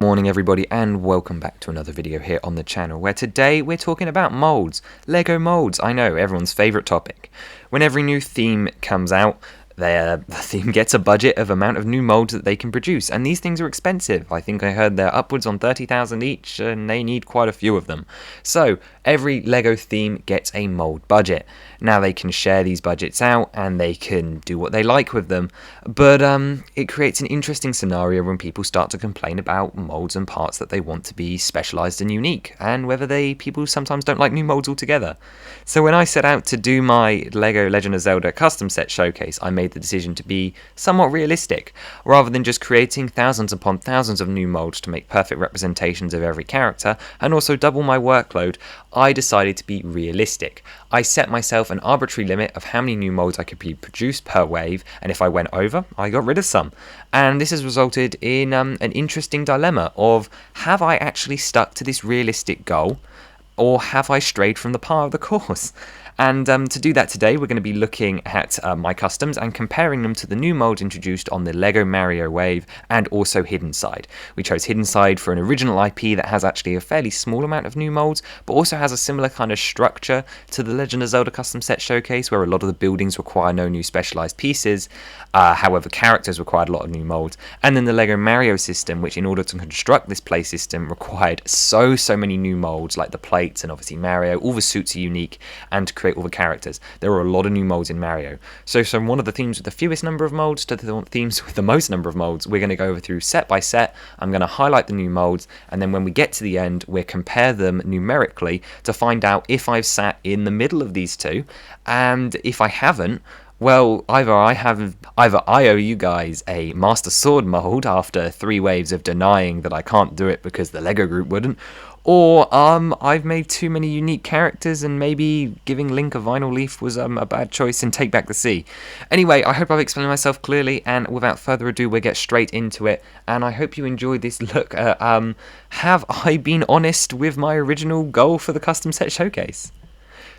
morning everybody, and welcome back to another video here on the channel, where today we're talking about molds. LEGO molds, I know, everyone's favourite topic. When every new theme comes out, the theme gets a budget of amount of new molds that they can produce, and these things are expensive. I think I heard they're upwards on 30,000 each, and they need quite a few of them. So every LEGO theme gets a mold budget. Now they can share these budgets out, and they can do what they like with them, but it creates an interesting scenario when people start to complain about molds and parts that they want to be specialised and unique, and whether people sometimes don't like new molds altogether. So when I set out to do my LEGO Legend of Zelda custom set showcase, I made the decision to be somewhat realistic. Rather than just creating thousands upon thousands of new molds to make perfect representations of every character, and also double my workload, I decided to be realistic. I set myself an arbitrary limit of how many new molds I could be produced per wave, and if I went over, I got rid of some. And this has resulted in an interesting dilemma of, have I actually stuck to this realistic goal, or have I strayed from the path of the course? And to do that today, we're going to be looking at my customs and comparing them to the new molds introduced on the LEGO Mario wave and also Hidden Side. We chose Hidden Side for an original IP that has actually a fairly small amount of new molds, but also has a similar kind of structure to the Legend of Zelda custom set showcase, where a lot of the buildings require no new specialized pieces, however characters required a lot of new molds. And then the LEGO Mario system, which in order to construct this play system required so many new molds, like the plates and obviously Mario. All the suits are unique, and to create all the characters, there are a lot of new molds in Mario. So from one of the themes with the fewest number of molds to the themes with the most number of molds, we're going to go over through set by set. I'm going to highlight the new molds, and then when we get to the end, we'll compare them numerically to find out if I've sat in the middle of these two, and if I haven't, well, either I owe you guys a Master Sword mold after 3 waves of denying that I can't do it because the LEGO group wouldn't, or I've made too many unique characters, and maybe giving Link a vinyl leaf was a bad choice, and Take Back the Sea. Anyway, I hope I've explained myself clearly, and without further ado, we'll get straight into it. And I hope you enjoyed this look at have I been honest with my original goal for the custom set showcase?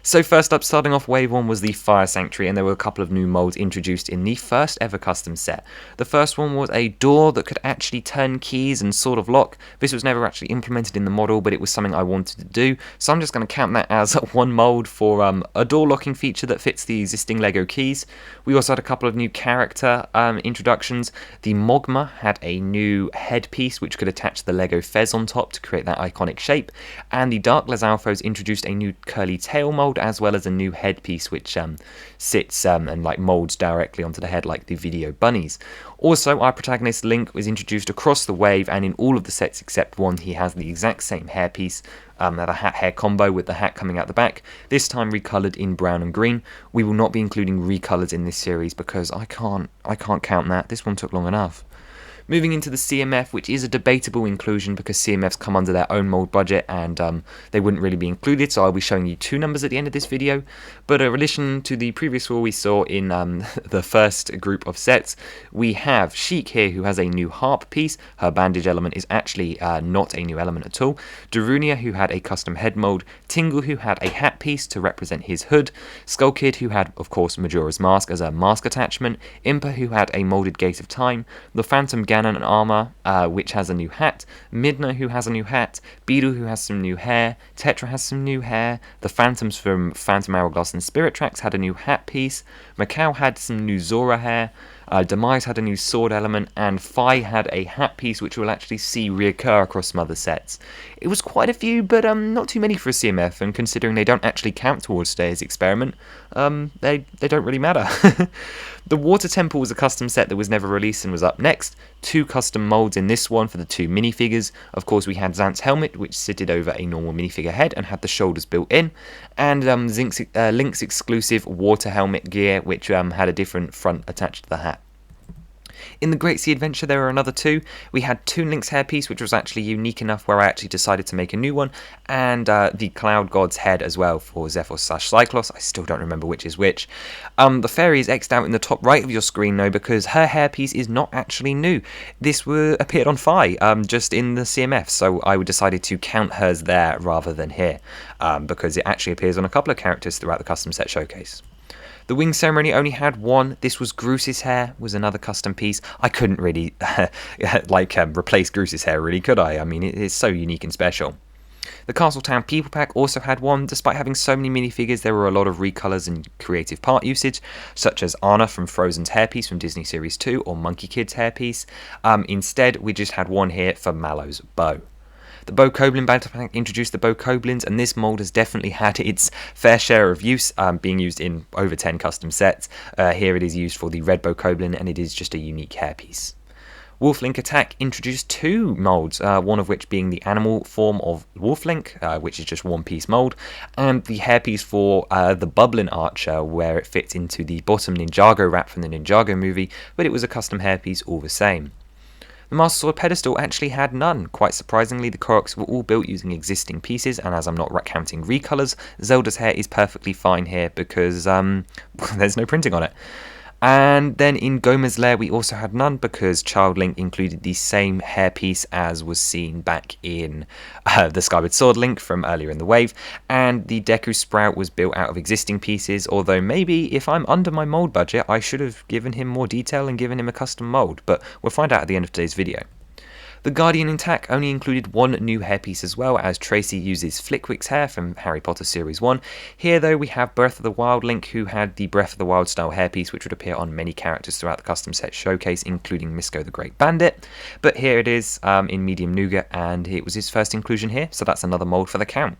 So first up, starting off wave 1 was the Fire Sanctuary, and there were a couple of new molds introduced in the first ever custom set. The first one was a door that could actually turn keys and sort of lock. This was never actually implemented in the model, but it was something I wanted to do, so I'm just going to count that as one mold for a door locking feature that fits the existing LEGO keys. We also had a couple of new character introductions. The Mogma had a new headpiece which could attach the LEGO fez on top to create that iconic shape, and the Dark Lizalfos introduced a new curly tail mold, as well as a new headpiece which sits and like molds directly onto the head like the video bunnies. Also, our protagonist Link was introduced across the wave, and in all of the sets except one, he has the exact same hairpiece, that a hat-hair combo with the hat coming out the back, this time recoloured in brown and green. We will not be including recolours in this series because I can't count that. This one took long enough. Moving into the CMF, which is a debatable inclusion because CMFs come under their own mold budget, and they wouldn't really be included, so I'll be showing you 2 numbers at the end of this video. But in relation to the previous one we saw in the first group of sets, we have Sheik here, who has a new harp piece. Her bandage element is actually not a new element at all. Darunia, who had a custom head mold. Tingle, who had a hat piece to represent his hood. Skull Kid, who had, of course, Majora's Mask as a mask attachment. Impa, who had a molded Gate of Time. The Phantom Ganon and armor, which has a new hat. Midna, who has a new hat. Beedle, who has some new hair. Tetra has some new hair. The Phantoms from Phantom Hourglass and Spirit Tracks had a new hat piece. Macau had some new Zora hair. Demise had a new sword element, and Fi had a hat piece which we'll actually see reoccur across some other sets. It was quite a few, but not too many for a CMF, and considering they don't actually count towards today's experiment, they don't really matter. The Water Temple was a custom set that was never released and was up next. 2 custom molds in this one for the 2 minifigures. Of course, we had Zant's helmet, which sitted over a normal minifigure head and had the shoulders built in, and Link's exclusive water helmet gear, which had a different front attached to the hat. In the Great Sea Adventure, there were another 2. We had Toon Link's hairpiece, which was actually unique enough where I actually decided to make a new one, and the Cloud God's head as well for Zephyr/Cyclos. I still don't remember which is which. The fairy is X'd out in the top right of your screen though, because her hairpiece is not actually new. This appeared on Fi, just in the CMF, so I decided to count hers there rather than here, because it actually appears on a couple of characters throughout the custom set showcase. The wing ceremony only had one. This was Groos's hair, was another custom piece. I couldn't really replace Groos's hair, really, could I? I mean, it's so unique and special. The Castletown People Pack also had one. Despite having so many minifigures, there were a lot of recolors and creative part usage, such as Anna from Frozen's hairpiece from Disney Series 2 or Monkey Kid's hairpiece. Instead, we just had one here for Mallow's bow. The Bokoblin Battle Pack introduced the Bokoblins, and this mould has definitely had its fair share of use, being used in over 10 custom sets. Here it is used for the Red Bokoblin, and it is just a unique hairpiece. Wolflink Attack introduced two moulds, one of which being the animal form of Wolflink, which is just one piece mould, and the hairpiece for the Bubbling Archer, where it fits into the bottom Ninjago wrap from the Ninjago movie, but it was a custom hairpiece all the same. The Master Sword pedestal actually had none. Quite surprisingly, the Koroks were all built using existing pieces, and as I'm not counting recolors, Zelda's hair is perfectly fine here because there's no printing on it. And then in Goma's Lair we also had none because Child Link included the same hairpiece as was seen back in the Skyward Sword Link from earlier in the wave, and the Deku Sprout was built out of existing pieces, although maybe if I'm under my mould budget I should have given him more detail and given him a custom mould, but we'll find out at the end of today's video. The Guardian Attack only included one new hairpiece as well, as Tracy uses Flickwick's hair from Harry Potter Series 1. Here though we have Breath of the Wild Link, who had the Breath of the Wild style hairpiece which would appear on many characters throughout the custom set showcase, including Misko the Great Bandit. But here it is in medium nougat, and it was his first inclusion here, so that's another mould for the count.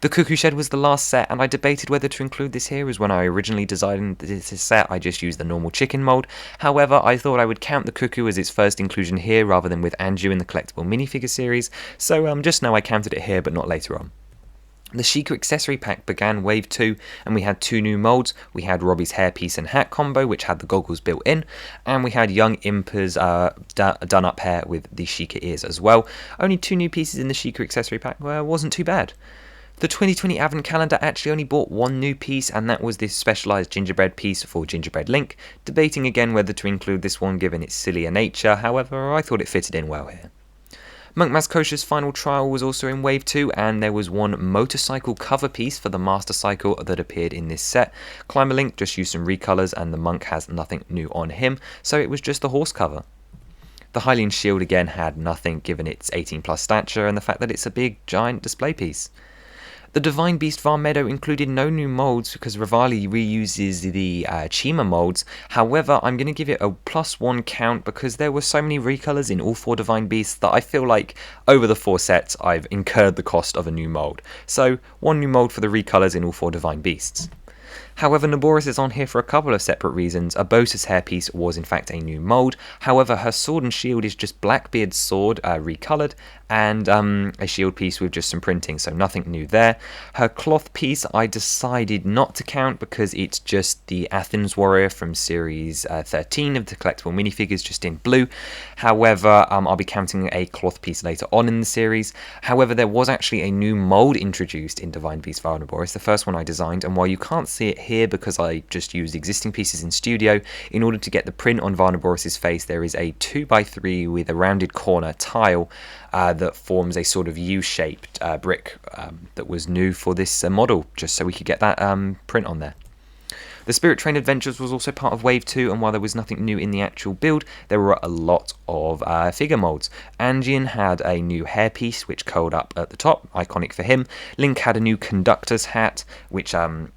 The Cuckoo Shed was the last set, and I debated whether to include this here, as when I originally designed this set I just used the normal chicken mould. However, I thought I would count the Cuckoo as its first inclusion here rather than with Anju in the collectible minifigure series, so just now I counted it here but not later on. The Sheikah accessory pack began Wave 2, and we had two new moulds. We had Robbie's hairpiece and hat combo, which had the goggles built in, and we had young Impa's done up hair with the Sheikah ears as well. Only two new pieces in the Sheikah accessory pack, wasn't too bad. The 2020 Advent Calendar actually only bought one new piece, and that was this specialised gingerbread piece for Gingerbread Link, debating again whether to include this one given its sillier nature. However, I thought it fitted in well here. Monk Maskosha's final trial was also in Wave 2, and there was one motorcycle cover piece for the Master Cycle that appeared in this set. Climber Link just used some recolours, and the Monk has nothing new on him, so it was just the horse cover. The Hylian Shield again had nothing given its 18 plus stature and the fact that it's a big giant display piece. The Divine Beast Varmeadow included no new moulds because Rivali reuses the Chima moulds. However, I'm going to give it a +1 count because there were so many recolors in all 4 Divine Beasts that I feel like over the 4 sets I've incurred the cost of a new mould. So, 1 new mould for the recolors in all 4 Divine Beasts. However, Naboris is on here for a couple of separate reasons. Urbosa's hairpiece was in fact a new mould. However, her sword and shield is just Blackbeard's sword recoloured, and a shield piece with just some printing, so nothing new there. Her cloth piece I decided not to count because it's just the Athens warrior from series 13 of the collectible minifigures, just in blue. However, I'll be counting a cloth piece later on in the series. However, there was actually a new mould introduced in Divine Beast Varnaboris, the first one I designed, and while you can't see it here because I just used existing pieces in studio, in order to get the print on Varnaboris' face there is a 2x3 with a rounded corner tile that forms a sort of U-shaped brick that was new for this model, just so we could get that print on there. The Spirit Train Adventures was also part of Wave 2, and while there was nothing new in the actual build, there were a lot of figure moulds. Angian had a new hairpiece, which curled up at the top, iconic for him. Link had a new conductor's hat, which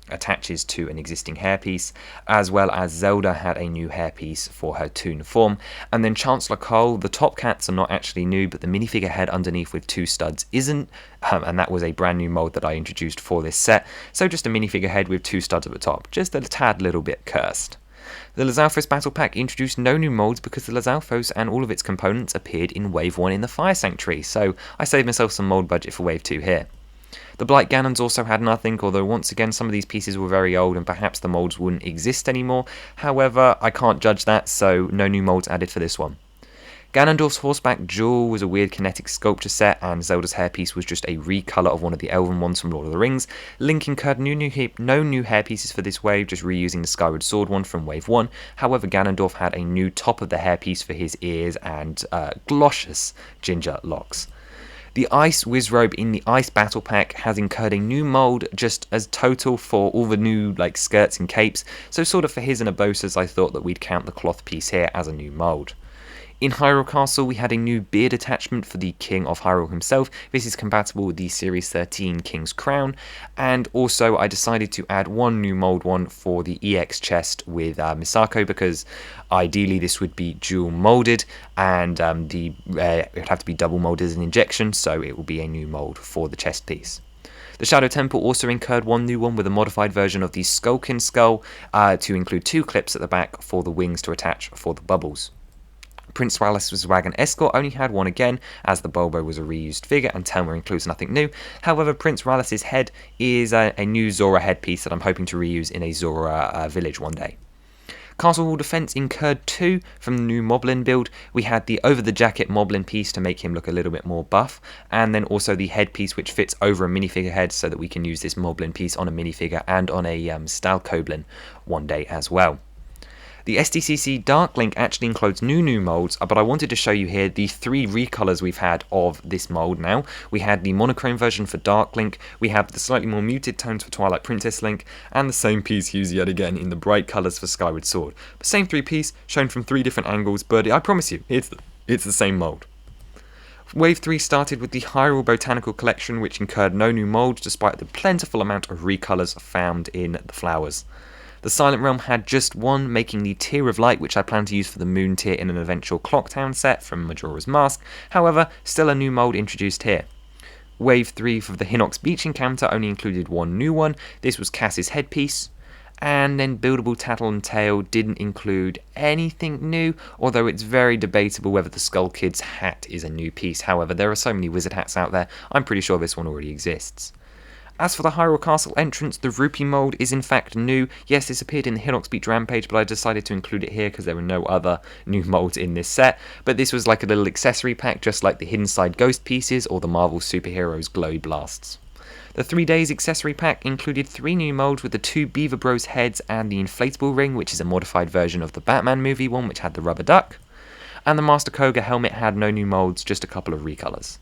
attaches to an existing hairpiece, as well as Zelda had a new hairpiece for her Toon form. And then Chancellor Cole, the top cats are not actually new, but the minifigure head underneath with 2 studs isn't, and that was a brand new mould that I introduced for this set. So just a minifigure head with 2 studs at the top, just a tad little bit cursed. The Lizalfos Battle Pack introduced no new moulds because the Lizalfos and all of its components appeared in Wave 1 in the Fire Sanctuary, so I saved myself some mould budget for Wave 2 here. The Blight Ganons also had nothing, although once again some of these pieces were very old and perhaps the moulds wouldn't exist anymore. However, I can't judge that, so no new moulds added for this one. Ganondorf's Horseback Jewel was a weird kinetic sculpture set, and Zelda's hairpiece was just a recolour of one of the elven ones from Lord of the Rings. Link incurred no new hairpieces for this wave, just reusing the Skyward Sword one from Wave 1. However, Ganondorf had a new top of the hairpiece for his ears and glossus ginger locks. The Ice Wizrobe in the Ice Battle Pack has incurred a new mould just as total for all the new skirts and capes, so sort of for his and Abosa's I thought that we'd count the cloth piece here as a new mould. In Hyrule Castle, we had a new beard attachment for the King of Hyrule himself. This is compatible with the Series 13 King's Crown. And also, I decided to add one new mould one for the EX chest with Misako, because ideally this would be dual moulded, and it would have to be double moulded as an injection, so it will be a new mould for the chest piece. The Shadow Temple also incurred one new one with a modified version of the Skullkin Skull to include 2 clips at the back for the wings to attach for the bubbles. Prince Rallis' Wagon Escort only had one again, as the Bulbo was a reused figure and Telma includes nothing new. However, Prince Rallis' head is a new Zora headpiece that I'm hoping to reuse in a Zora village one day. Castle Wall Defense incurred 2 from the new Moblin build. We had the over-the-jacket Moblin piece to make him look a little bit more buff, and then also the headpiece which fits over a minifigure head so that we can use this Moblin piece on a minifigure and on a Stalkoblin one day as well. The SDCC Dark Link actually includes new moulds, but I wanted to show you here the 3 recolors we've had of this mould now. We had the monochrome version for Dark Link, we have the slightly more muted tones for Twilight Princess Link, and the same piece used yet again in the bright colours for Skyward Sword. The same 3 piece, shown from 3 different angles, but I promise you, it's the same mould. Wave 3 started with the Hyrule Botanical Collection, which incurred no new moulds despite the plentiful amount of recolors found in the flowers. The Silent Realm had just one, making the Tear of Light, which I plan to use for the Moon Tier in an eventual Clocktown set from Majora's Mask. However, still a new mould introduced here. Wave 3 for the Hinox Beach encounter only included one new one. This was Cass's headpiece. And then Buildable Tattle and Tail didn't include anything new, although it's very debatable whether the Skull Kid's hat is a new piece. However, there are so many wizard hats out there, I'm pretty sure this one already exists. As for the Hyrule Castle entrance, the Rupee mould is in fact new. Yes, this appeared in the Hinox Beach Rampage, but I decided to include it here because there were no other new moulds in this set. But this was like a little accessory pack, just like the Hidden Side Ghost pieces or the Marvel Superheroes Glowy Blasts. The 3 Days accessory pack included 3 new moulds with the 2 Beaver Bros heads and the inflatable ring, which is a modified version of the Batman movie one, which had the rubber duck. And the Master Koga helmet had no new moulds, just a couple of recolors.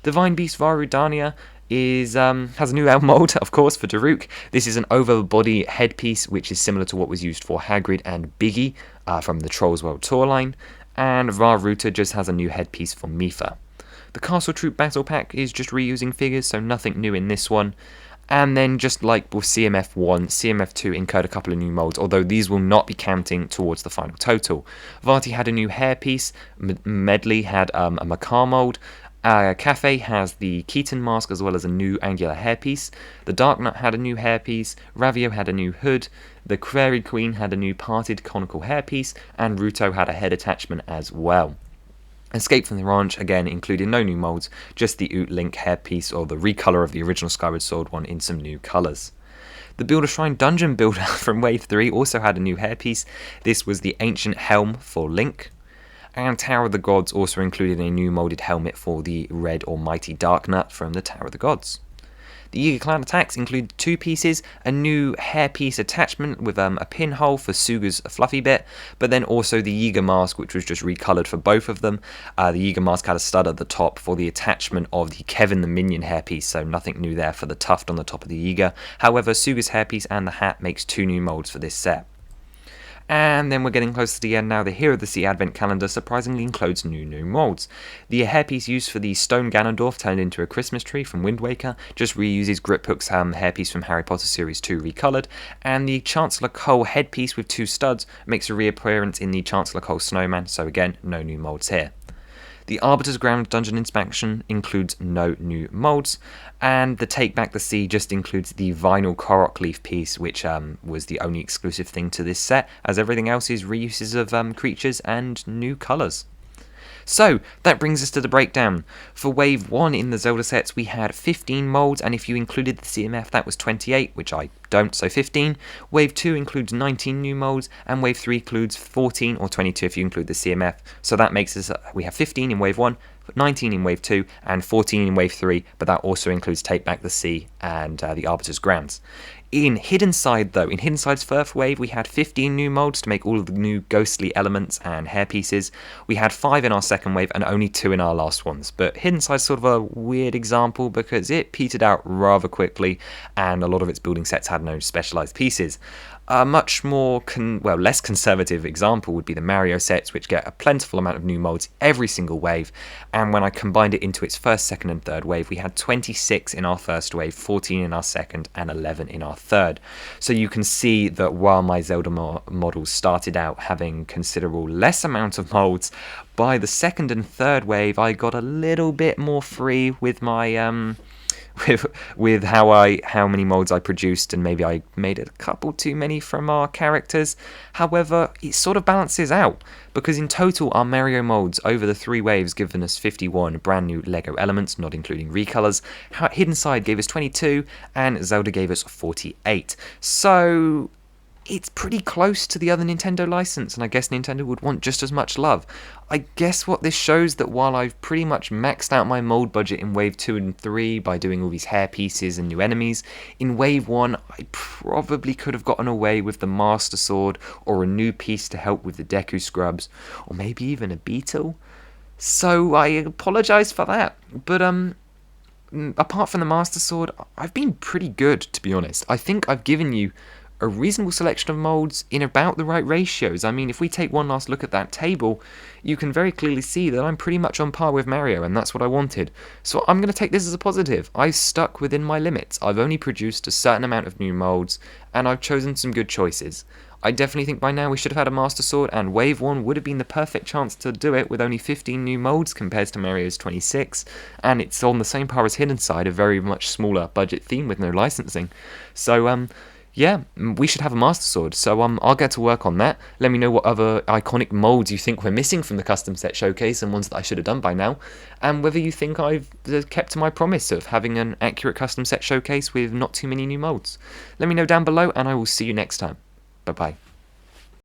Divine Beast Varudania has a new mould, of course, for Daruk. This is an over-body headpiece, which is similar to what was used for Hagrid and Biggie from the Trolls World Tour line, and Varuta just has a new headpiece for Mifa. The Castle Troop Battle Pack is just reusing figures, so nothing new in this one. And then, just like with CMF1, CMF2 incurred a couple of new moulds, although these will not be counting towards the final total. Vati had a new hairpiece, Medley had a Makar mould, Cafe has the Keaton mask as well as a new angular hairpiece. The Darknut had a new hairpiece. Ravio had a new hood. The Fairy Queen had a new parted conical hairpiece. And Ruto had a head attachment as well. Escape from the Ranch, again, included no new moulds, just the Oot Link hairpiece or the recolor of the original Skyward Sword one in some new colours. The Builder Shrine Dungeon Builder from Wave 3 also had a new hairpiece. This was the Ancient Helm for Link. And Tower of the Gods also included a new moulded helmet for the Red or Mighty Darknut from the Tower of the Gods. The Yiga Clan attacks include 2 pieces, a new hairpiece attachment with a pinhole for Suga's fluffy bit, but then also the Yiga mask, which was just recoloured for both of them. The Yiga mask had a stud at the top for the attachment of the Kevin the Minion hairpiece, so nothing new there for the tuft on the top of the Yiga. However, Suga's hairpiece and the hat makes 2 new moulds for this set. And then we're getting close to the end now. The Hero of the Sea Advent Calendar surprisingly includes new moulds. The hairpiece used for the Stone Ganondorf turned into a Christmas tree from Wind Waker just reuses Griphook's hairpiece from Harry Potter Series 2 recoloured, and the Chancellor Cole headpiece with 2 studs makes a reappearance in the Chancellor Cole Snowman, so again, no new moulds here. The Arbiter's Ground Dungeon Inspection includes no new moulds, and the Take Back the Sea just includes the vinyl Korok leaf piece, which was the only exclusive thing to this set, as everything else is reuses of creatures and new colours. So, that brings us to the breakdown. For Wave 1 in the Zelda sets, we had 15 moulds, and if you included the CMF, that was 28, which I don't, so 15. Wave 2 includes 19 new molds, and Wave 3 includes 14 or 22 if you include the CMF. So that makes us, we have 15 in Wave 1, 19 in Wave 2, and 14 in Wave 3, but that also includes Take Back the Sea and the Arbiter's Grounds. In Hidden Side, though, in Hidden Side's first wave, we had 15 new molds to make all of the new ghostly elements and hair pieces. We had 5 in our second wave and only 2 in our last ones. But Hidden Side's sort of a weird example because it petered out rather quickly and a lot of its building sets had no specialized pieces. A much more, less conservative example would be the Mario sets, which get a plentiful amount of new molds every single wave. And when I combined it into its first, second, and third wave, we had 26 in our first wave, 14 in our second, and 11 in our third. So you can see that while my Zelda models started out having considerable less amount of molds, by the second and third wave, I got a little bit more free with my with how many molds I produced, and maybe I made a couple too many from our characters. However, it sort of balances out, because in total our Mario molds over the 3 waves given us 51 brand new LEGO elements, not including recolors. Hidden Side gave us 22, and Zelda gave us 48. So it's pretty close to the other Nintendo license, and I guess Nintendo would want just as much love. I guess what this shows that while I've pretty much maxed out my mold budget in Wave 2 and 3 by doing all these hair pieces and new enemies, in Wave 1 I probably could have gotten away with the Master Sword or a new piece to help with the Deku Scrubs, or maybe even a beetle. So I apologise for that, but apart from the Master Sword, I've been pretty good, to be honest. I think I've given you a reasonable selection of molds in about the right ratios. I mean, if we take one last look at that table, you can very clearly see that I'm pretty much on par with Mario, and that's what I wanted. So I'm going to take this as a positive. I stuck within my limits. I've only produced a certain amount of new molds, and I've chosen some good choices. I definitely think by now we should have had a Master Sword, and Wave 1 would have been the perfect chance to do it with only 15 new molds compared to Mario's 26, and it's on the same par as Hidden Side, a very much smaller budget theme with no licensing. So, yeah, we should have a Master Sword, so I'll get to work on that. Let me know what other iconic molds you think we're missing from the custom set showcase and ones that I should have done by now, and whether you think I've kept to my promise of having an accurate custom set showcase with not too many new molds. Let me know down below, and I will see you next time. Bye-bye.